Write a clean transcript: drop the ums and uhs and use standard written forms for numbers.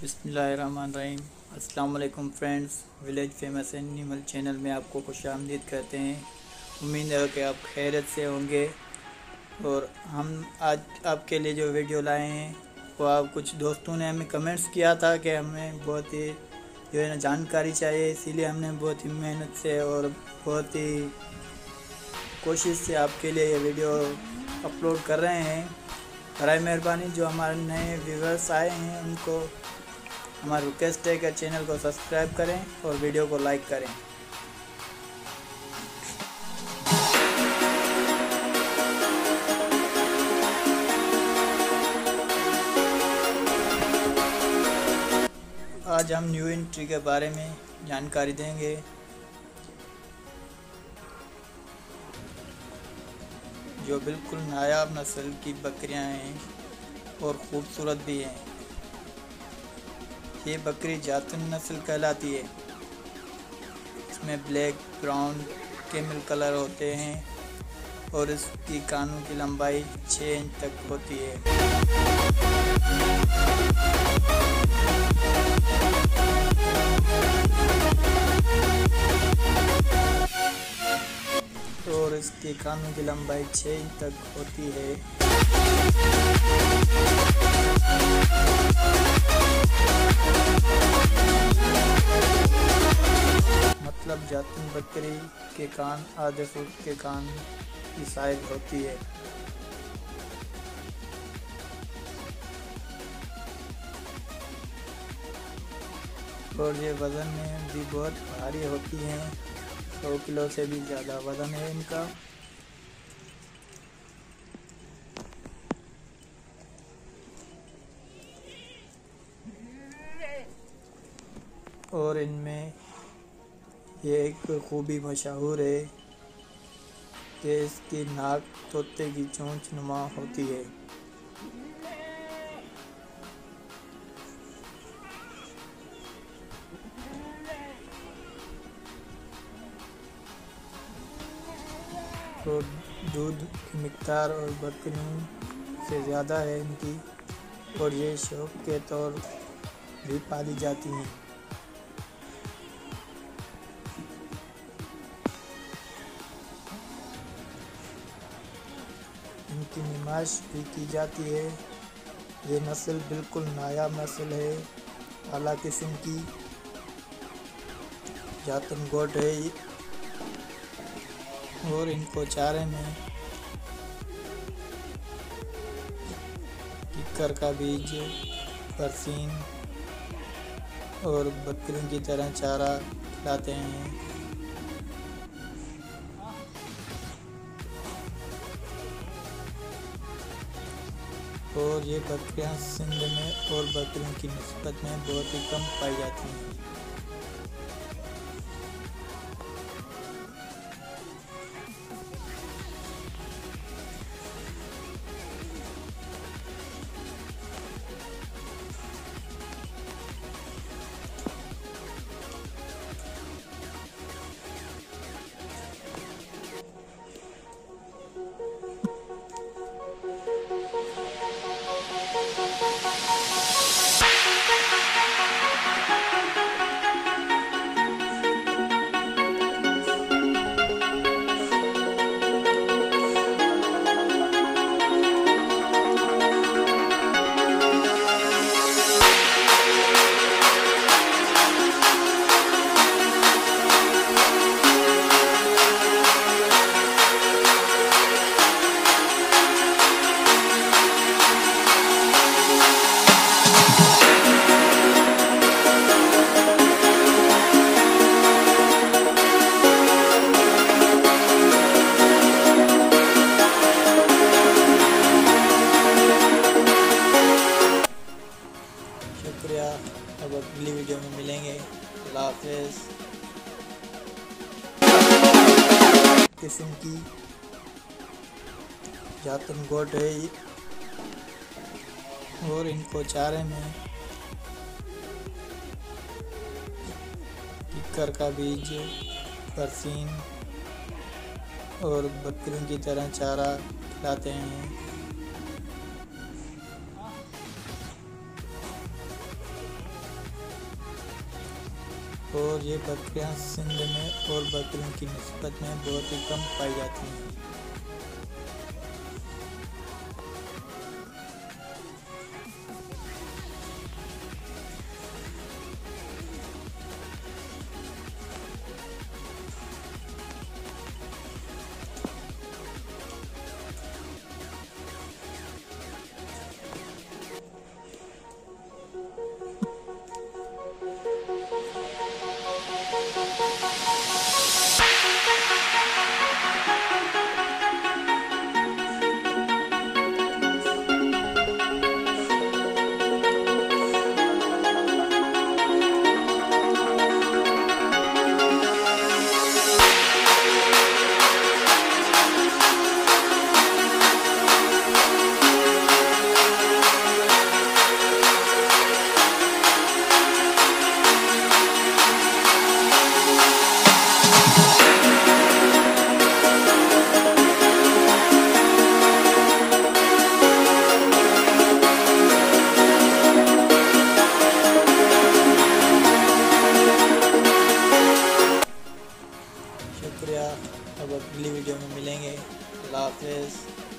बिस्मिल्लाहिर्रहमानिर्रहीम। अस्सलाम वालेकुम friends, village famous animal channel में आपको खुशामदीद कहते हैं। उम्मीद है कि आप खैरियत से होंगे। और हम आज आपके लिए जो वीडियो लाए हैं वो आप कुछ दोस्तों ने हमें कमेंट्स किया था कि हमें बहुत ही जो है ना जानकारी चाहिए, इसीलिए हमने बहुत ही मेहनत से और बहुत ही कोशिश से आपके लिए ये वीडियो अपलोड कर रहे हैं। बराए मेहरबानी जो हमारे नए व्यूअर्स आए हैं उनको हमारी रिक्वेस्ट है कि चैनल को सब्सक्राइब करें और वीडियो को लाइक करें। आज हम न्यू एंट्री के बारे में जानकारी देंगे। जो बिल्कुल नायाब नस्ल की बकरियां हैं और ख़ूबसूरत भी हैं। ये बकरी जातुन नस्ल कहलाती है। इसमें ब्लैक, ब्राउन, कैमल कलर होते हैं और इसकी कानों की लंबाई 6 इंच तक होती है। और इसके कानों की लंबाई 6 इंच तक होती है। मतलब जातुन बकरी के कान आधे फुट के कान की साइज होती है। और ये वज़न में भी बहुत भारी होती हैं। 100 किलो से भी ज़्यादा वज़न है इनका। और इनमें ये एक खूबी मशहूर है कि इसकी नाक तोते की चोंच नुमा होती है। और दूध की मिक़दार और बकरियों से ज़्यादा है इनकी। और ये शौक के तौर भी पाली जाती हैं। इनकी नुमाइश भी की जाती है। ये नस्ल बिल्कुल नायाब नस्ल है, आला किस्म की जातुन गोट है। और इनको चारे में किक्कर का बीज, बरसीन और बकरियों की तरह चारा खिलाते हैं। और ये बकरियां सिंध में और बकरियों की निस्बत में बहुत ही कम पाई जाती हैं। शुक्रिया। अब अगली वीडियो में मिलेंगे। अल्लाह हाफ़िज़। किस्म की जातुन गोट है। और इनको चारे में किक्कर का बीज, बरसीन और बकरियों की तरह चारा खिलाते हैं। और ये बकरियां सिंध में और बकरियों की निस्बत में बहुत ही कम पाई जाती हैं। शुक्रिया। अब अगली वीडियो में मिलेंगे। अल्लाह हाफ़िज़।